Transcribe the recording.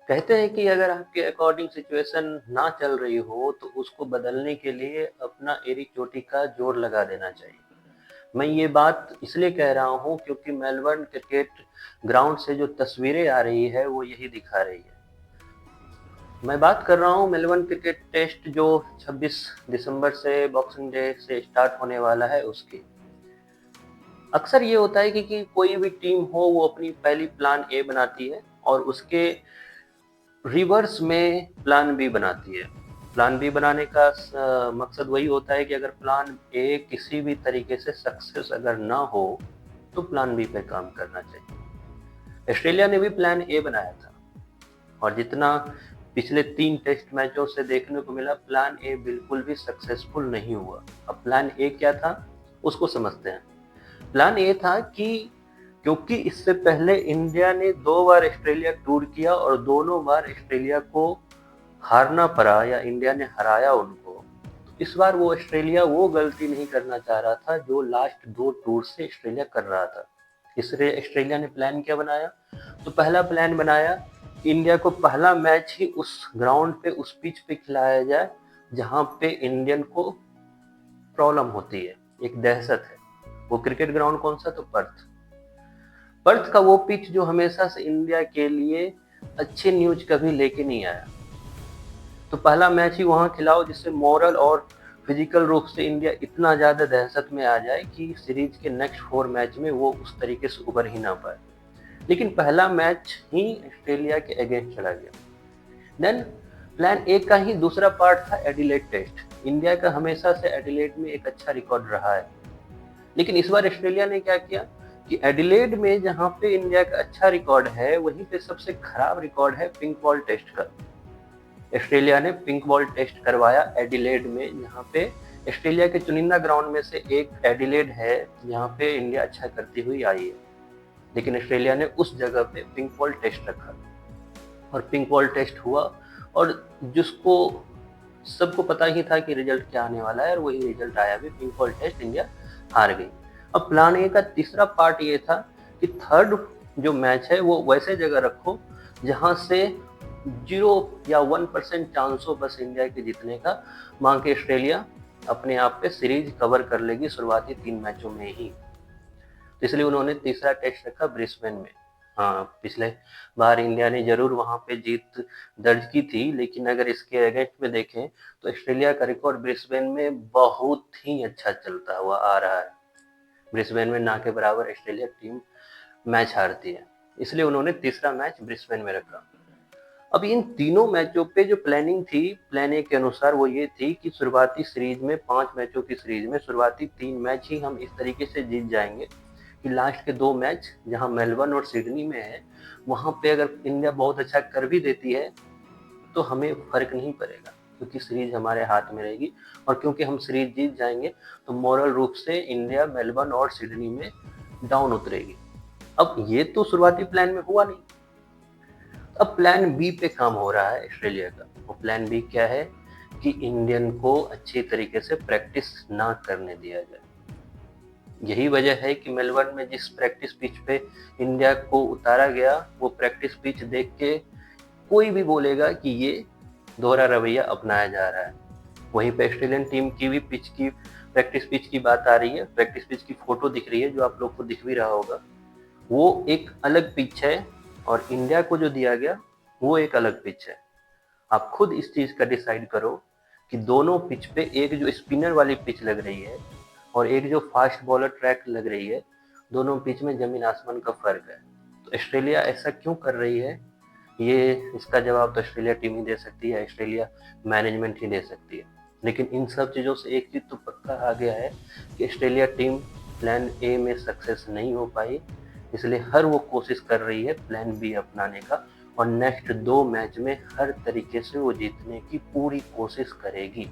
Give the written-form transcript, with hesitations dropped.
कहते हैं कि अगर आपके अकॉर्डिंग सिचुएशन ना चल रही हो तो उसको बदलने के लिए अपना एड़ी चोटी का जोर लगा देना चाहिए। मैं ये बात इसलिए कह रहा हूँ क्योंकि मेलबर्न क्रिकेट ग्राउंड से जो तस्वीरें आ रही है वो यही दिखा रही है। मैं बात कर रहा हूँ मेलबर्न क्रिकेट टेस्ट जो 26 दिसंबर से बॉक्सिंग डे से स्टार्ट होने वाला है उसकी। अक्सर ये होता है कि कोई भी टीम हो वो अपनी पहली प्लान ए बनाती है और उसके रिवर्स में प्लान बी बनाती है। प्लान बी बनाने का मकसद वही होता है कि अगर प्लान ए किसी भी तरीके से सक्सेस अगर ना हो तो प्लान बी पे काम करना चाहिए। ऑस्ट्रेलिया ने भी प्लान ए बनाया था और जितना पिछले 3 टेस्ट मैचों से देखने को मिला, प्लान ए बिल्कुल भी सक्सेसफुल नहीं हुआ। अब प्लान ए क्या था उसको समझते हैं। प्लान ए था कि क्योंकि इससे पहले इंडिया ने 2 बार ऑस्ट्रेलिया टूर किया और दोनों बार ऑस्ट्रेलिया को हारना पड़ा या इंडिया ने हराया उनको, तो इस बार वो ऑस्ट्रेलिया वो गलती नहीं करना चाह रहा था जो लास्ट 2 टूर से ऑस्ट्रेलिया कर रहा था। इसलिए ऑस्ट्रेलिया ने प्लान क्या बनाया, तो पहला प्लान बनाया इंडिया को पहला मैच ही उस ग्राउंड पे उस पिच पे खिलाया जाए जहां पे इंडियन को प्रॉब्लम होती है, एक दहशत है। वो क्रिकेट ग्राउंड कौन सा, तो पर्थ। पर्थ का वो पिच जो हमेशा से इंडिया के लिए अच्छे न्यूज कभी लेके नहीं आया। तो पहला मैच ही वहां खिलाओ जिससे मॉरल और फिजिकल रूप से इंडिया इतना ज्यादा दहशत में आ जाए कि सीरीज के नेक्स्ट 4 मैच में वो उस तरीके से उभर ही ना पाए। लेकिन पहला मैच ही ऑस्ट्रेलिया के अगेंस्ट चला गया। देन प्लान ए का ही दूसरा पार्ट था एडिलेड टेस्ट। इंडिया का हमेशा से एडिलेड में एक अच्छा रिकॉर्ड रहा है, लेकिन इस बार ऑस्ट्रेलिया ने क्या किया कि एडिलेड में जहां पे इंडिया का अच्छा रिकॉर्ड है वहीं पे सबसे खराब रिकॉर्ड है पिंक बॉल टेस्ट का। ऑस्ट्रेलिया ने पिंक बॉल टेस्ट करवाया एडिलेड में, जहां पे ऑस्ट्रेलिया के चुनिंदा ग्राउंड में से एक एडिलेड है जहां पे इंडिया अच्छा करती हुई आई है। लेकिन ऑस्ट्रेलिया ने उस जगह पे पिंक बॉल टेस्ट रखा और पिंक बॉल टेस्ट हुआ और जिसको सबको पता ही था कि रिजल्ट क्या आने वाला है और वही रिजल्ट आया भी, पिंक बॉल टेस्ट इंडिया हार गई। अब प्लान ए का तीसरा पार्ट ये था कि थर्ड जो मैच है वो वैसे जगह रखो जहां से 0 या 1% चांस हो बस इंडिया के जीतने का, मां के ऑस्ट्रेलिया अपने आप पे सीरीज कवर कर लेगी शुरुआती 3 मैचों में ही। तो इसलिए उन्होंने तीसरा टेस्ट रखा ब्रिस्बेन में। हाँ, पिछले बार इंडिया ने जरूर वहां पे जीत दर्ज की थी, लेकिन अगर इसके अगेंस्ट में देखें तो ऑस्ट्रेलिया का रिकॉर्ड ब्रिस्बेन में बहुत ही अच्छा चलता हुआ आ रहा है। ब्रिस्बेन में ना के बराबर ऑस्ट्रेलिया टीम मैच हारती है, इसलिए उन्होंने तीसरा मैच ब्रिस्बेन में रखा। अब इन तीनों मैचों पे जो प्लानिंग थी, प्लान ए के अनुसार वो ये थी कि शुरुआती सीरीज में 5 मैचों की सीरीज में शुरुआती 3 मैच ही हम इस तरीके से जीत जाएंगे कि लास्ट के 2 मैच जहां मेलबर्न और सिडनी में है वहां पे अगर इंडिया बहुत अच्छा कर भी देती है तो हमें फर्क नहीं पड़ेगा क्योंकि सीरीज हमारे हाथ में रहेगी। और क्योंकि हम सीरीज जीत जाएंगे तो मॉरल रूप से इंडिया मेलबर्न और सिडनी में डाउन उतरेगी। अब ये तो शुरुआती प्लान में हुआ नहीं। अब प्लान बी पे काम हो रहा है ऑस्ट्रेलिया का। वो प्लान बी क्या है कि इंडियन को अच्छी तरीके से प्रैक्टिस ना करने दिया जाए। यही वजह है कि मेलबर्न में जिस प्रैक्टिस पिच पे इंडिया को उतारा गया वो प्रैक्टिस पिच देख के कोई भी बोलेगा कि ये दोहरा रवैया अपनाया जा रहा है। वहीं पे ऑस्ट्रेलियन टीम की भी पिच की प्रैक्टिस पिच की बात आ रही है, प्रैक्टिस पिच की फोटो दिख रही है जो आप लोग को दिख भी रहा होगा। वो एक अलग पिच है और इंडिया को जो दिया गया वो एक अलग पिच है। आप खुद इस चीज का डिसाइड करो कि दोनों पिच पे एक जो स्पिनर वाली पिच लग रही है और एक जो फास्ट बॉलर ट्रैक लग रही है, दोनों पिच में जमीन आसमान का फर्क है। तो ऑस्ट्रेलिया ऐसा क्यों कर रही है, ये इसका जवाब तो ऑस्ट्रेलिया टीम ही दे सकती है, ऑस्ट्रेलिया मैनेजमेंट ही दे सकती है। लेकिन इन सब चीज़ों से एक चीज़ तो पक्का आ गया है कि ऑस्ट्रेलिया टीम प्लान ए में सक्सेस नहीं हो पाई, इसलिए हर वो कोशिश कर रही है प्लान बी अपनाने का और नेक्स्ट 2 मैच में हर तरीके से वो जीतने की पूरी कोशिश करेगी।